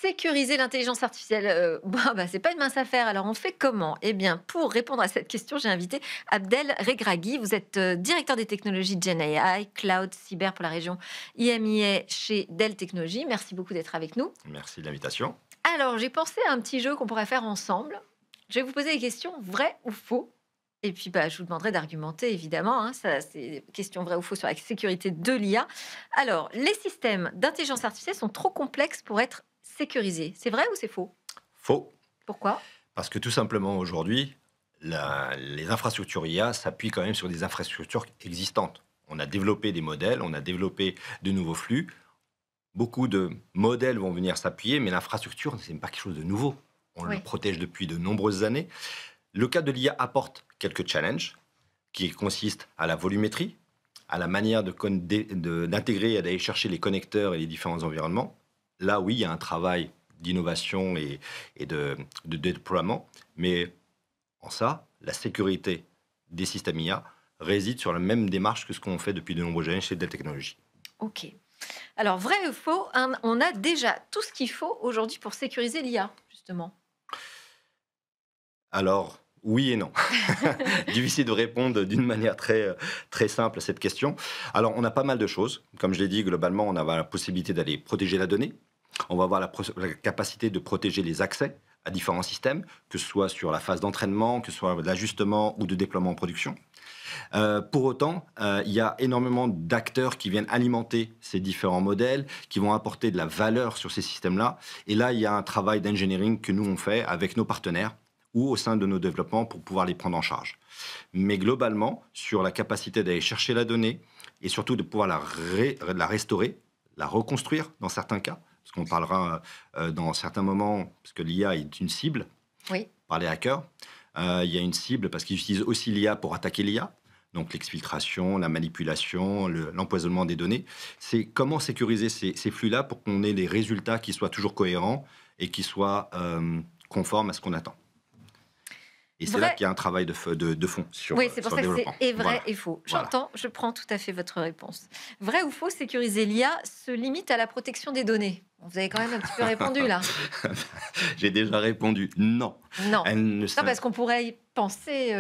sécuriser l'intelligence artificielle, c'est pas une mince affaire. Alors, on fait comment? Eh bien, pour répondre à cette question, j'ai invité Abdel Regragui. Vous êtes, directeur des technologies Gen AI, cloud, cyber pour la région IMIA chez Dell Technologies. Merci beaucoup d'être avec nous. Merci de l'invitation. Alors, j'ai pensé à un petit jeu qu'on pourrait faire ensemble. Je vais vous poser des questions vraies ou faux. Et puis, je vous demanderai d'argumenter, évidemment. Hein, ça, c'est des questions vraies ou faux sur la sécurité de l'IA. Alors, les systèmes d'intelligence artificielle sont trop complexes pour être sécurisés. C'est vrai ou c'est faux? Faux. Pourquoi? Parce que tout simplement, aujourd'hui, les infrastructures IA s'appuient quand même sur des infrastructures existantes. On a développé des modèles, on a développé de nouveaux flux. Beaucoup de modèles vont venir s'appuyer, mais l'infrastructure, ce n'est pas quelque chose de nouveau. On le Oui. protège depuis de nombreuses années. Le cas de l'IA apporte quelques challenges qui consistent à la volumétrie, à la manière d'intégrer et d'aller chercher les connecteurs et les différents environnements. Là, oui, il y a un travail d'innovation et de déploiement, mais en ça, la sécurité des systèmes IA réside sur la même démarche que ce qu'on fait depuis de nombreuses années chez Dell Technologies. Ok. Alors, vrai ou faux, on a déjà tout ce qu'il faut aujourd'hui pour sécuriser l'IA, justement. Alors, oui et non. Difficile de répondre d'une manière très simple à cette question. Alors, on a pas mal de choses. Comme je l'ai dit, globalement, on a la possibilité d'aller protéger la donnée. On va avoir la capacité de protéger les accès à différents systèmes, que ce soit sur la phase d'entraînement, que ce soit d'ajustement ou de déploiement en production. Pour autant, il y a énormément d'acteurs qui viennent alimenter ces différents modèles, qui vont apporter de la valeur sur ces systèmes-là. Et là, il y a un travail d'engineering que nous, on fait avec nos partenaires ou au sein de nos développements pour pouvoir les prendre en charge. Mais globalement, sur la capacité d'aller chercher la donnée et surtout de pouvoir la restaurer, la reconstruire dans certains cas, parce qu'on parlera dans certains moments, parce que l'IA est une cible Oui. par les hackers. Il y a une cible parce qu'ils utilisent aussi l'IA pour attaquer l'IA. Donc l'exfiltration, la manipulation, l'empoisonnement des données. C'est comment sécuriser ces flux-là pour qu'on ait des résultats qui soient toujours cohérents et qui soient conformes à ce qu'on attend. Et c'est là qu'il y a un travail de fond sur, oui, c'est pour sur ça le que développement. c'est vrai Voilà. et faux. Voilà. J'entends, je prends tout à fait votre réponse. Vrai ou faux, sécuriser l'IA se limite à la protection des données? Vous avez quand même un petit peu répondu là. J'ai déjà répondu non. Non. Elle ne Non, parce qu'on pourrait y penser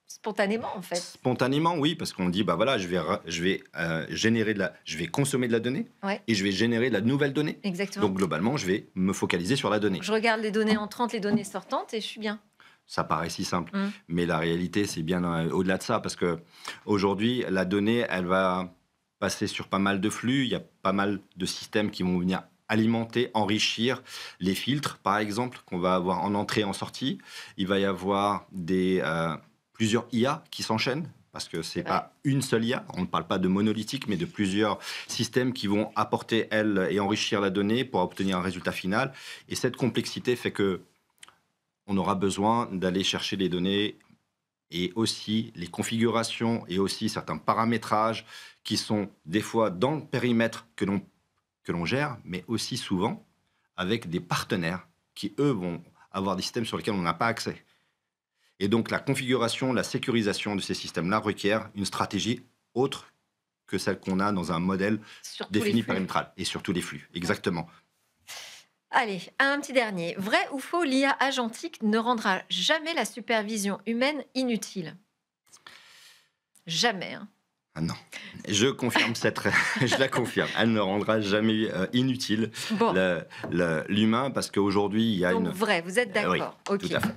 spontanément, en fait. Spontanément, oui, parce qu'on dit, voilà, je vais consommer de la donnée Ouais, et je vais générer de la nouvelle donnée. exactement. Donc globalement, je vais me focaliser sur la donnée. Je regarde les données entrantes, les données sortantes et je suis bien. Ça paraît si simple, Mm. mais la réalité, c'est bien au-delà de ça, parce que aujourd'hui, la donnée, elle va passer sur pas mal de flux. Il y a pas mal de systèmes qui vont venir alimenter, enrichir les filtres, par exemple, qu'on va avoir en entrée et en sortie. Il va y avoir plusieurs IA qui s'enchaînent, parce que c'est vrai. pas une seule IA. On ne parle pas de monolithique, mais de plusieurs systèmes qui vont apporter, elles, et enrichir la donnée pour obtenir un résultat final. Et cette complexité fait que on aura besoin d'aller chercher les données et aussi les configurations et aussi certains paramétrages qui sont des fois dans le périmètre que l'on gère, mais aussi souvent avec des partenaires qui, eux, vont avoir des systèmes sur lesquels on n'a pas accès. Et donc la configuration, la sécurisation de ces systèmes-là requiert une stratégie autre que celle qu'on a dans un modèle Sur tous défini les flux. périmètral et sur tous les flux. Exactement. Allez, un petit dernier. Vrai ou faux, l'IA agentique ne rendra jamais la supervision humaine inutile? Jamais. Hein. Ah non, je confirme je la confirme. Elle ne rendra jamais inutile Bon, l'humain parce qu'aujourd'hui il y a donc une. vrai, vous êtes Oui, d'accord. Ok. tout à fait.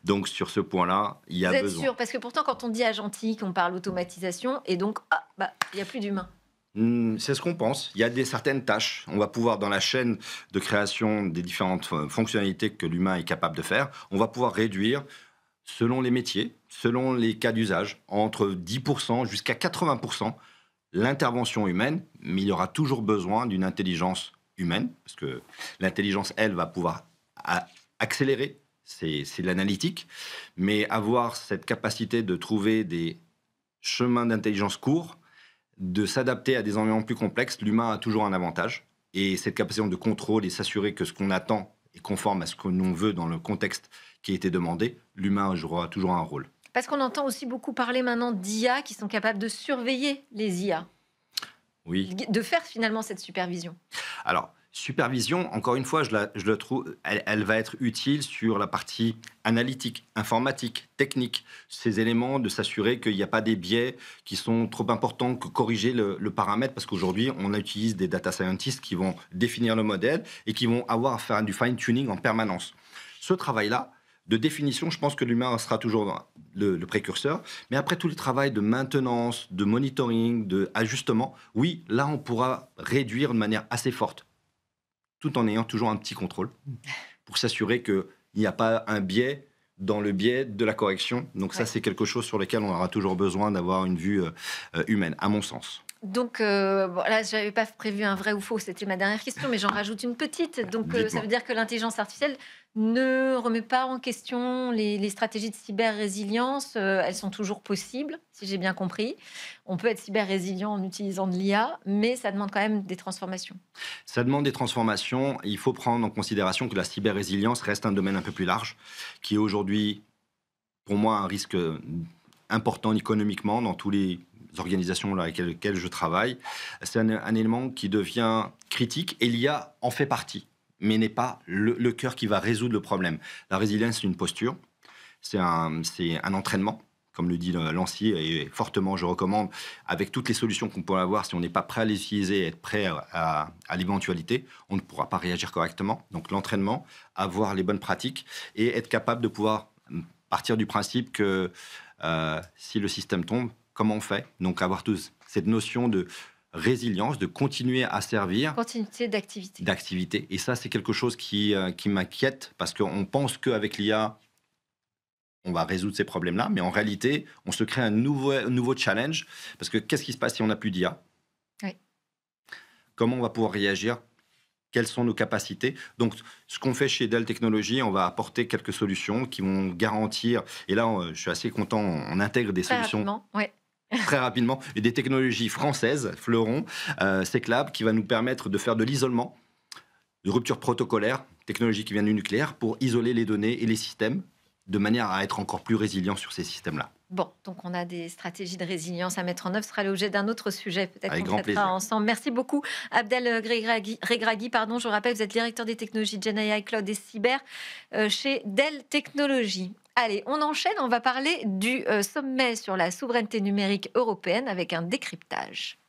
Donc sur ce point-là, il y a Vous êtes besoin. sûr? Parce que pourtant, quand on dit agentique, on parle automatisation et donc, il n'y a plus d'humain. C'est ce qu'on pense. Il y a certaines tâches. On va pouvoir, dans la chaîne de création des différentes fonctionnalités que l'humain est capable de faire, on va pouvoir réduire, selon les métiers, selon les cas d'usage, entre 10% jusqu'à 80% l'intervention humaine, mais il y aura toujours besoin d'une intelligence humaine, parce que l'intelligence, elle, va pouvoir accélérer, c'est l'analytique, mais avoir cette capacité de trouver des chemins d'intelligence courts, de s'adapter à des environnements plus complexes, l'humain a toujours un avantage. Et cette capacité de contrôle et s'assurer que ce qu'on attend est conforme à ce que l'on veut dans le contexte qui a été demandé, l'humain jouera toujours un rôle. Parce qu'on entend aussi beaucoup parler maintenant d'IA qui sont capables de surveiller les IA, Oui. de faire finalement cette supervision. Alors, Supervision, encore une fois, je la trouve, elle va être utile sur la partie analytique, informatique, technique. Ces éléments de s'assurer qu'il n'y a pas des biais qui sont trop importants que corriger le paramètre, parce qu'aujourd'hui, on utilise des data scientists qui vont définir le modèle et qui vont avoir à faire du fine-tuning en permanence. Ce travail-là, de définition, je pense que l'humain sera toujours le précurseur. Mais après tout le travail de maintenance, de monitoring, d'ajustement, oui, là, on pourra réduire de manière assez forte, tout en ayant toujours un petit contrôle pour s'assurer qu'il n'y a pas un biais dans le biais de la correction. Donc ça, Ouais. c'est quelque chose sur lequel on aura toujours besoin d'avoir une vue humaine, à mon sens. Donc, bon, là, je n'avais pas prévu un vrai ou faux, c'était ma dernière question, mais j'en rajoute une petite. Donc, ça Dites-moi. veut dire que l'intelligence artificielle ne remet pas en question les stratégies de cyber-résilience. Elles sont toujours possibles, si j'ai bien compris. On peut être cyber-résilient en utilisant de l'IA, mais ça demande quand même des transformations. Ça demande des transformations. Il faut prendre en considération que la cyber-résilience reste un domaine un peu plus large, qui est aujourd'hui, pour moi, un risque important économiquement dans toutes les organisations avec lesquelles je travaille. C'est un élément qui devient critique et l'IA en fait partie, mais n'est pas le cœur qui va résoudre le problème. La résilience, c'est une posture, c'est un entraînement, comme le dit Lancier, et fortement je recommande, avec toutes les solutions qu'on pourrait avoir, si on n'est pas prêt à les utiliser et être prêt à l'éventualité, on ne pourra pas réagir correctement. Donc l'entraînement, avoir les bonnes pratiques et être capable de pouvoir partir du principe que si le système tombe, comment on fait? Donc avoir cette notion de résilience, de continuer à servir Continuité d'activité. d'activité. Et ça, c'est quelque chose qui m'inquiète parce qu'on pense qu'avec l'IA, on va résoudre ces problèmes-là, mais en réalité, on se crée un nouveau challenge parce que qu'est-ce qui se passe si on n'a plus d'IA? Oui. Comment on va pouvoir réagir? Quelles sont nos capacités? Donc, ce qu'on fait chez Dell Technologies, on va apporter quelques solutions qui vont garantir, et là, je suis assez content, on intègre des Très solutions rapidement, ouais. très rapidement, et des technologies françaises, Fleuron, Seclab, qui va nous permettre de faire de l'isolement, de rupture protocolaire, technologie qui vient du nucléaire, pour isoler les données et les systèmes, de manière à être encore plus résilient sur ces systèmes-là. Bon, donc on a des stratégies de résilience à mettre en œuvre. Ce sera l'objet d'un autre sujet, peut-être Avec qu'on grand traitera plaisir. ensemble. Merci beaucoup, Abdel Regragui. Pardon, je rappelle, vous êtes directeur des technologies Gen AI, Cloud et Cyber chez Dell Technologies. Allez, on enchaîne. On va parler du sommet sur la souveraineté numérique européenne avec un décryptage.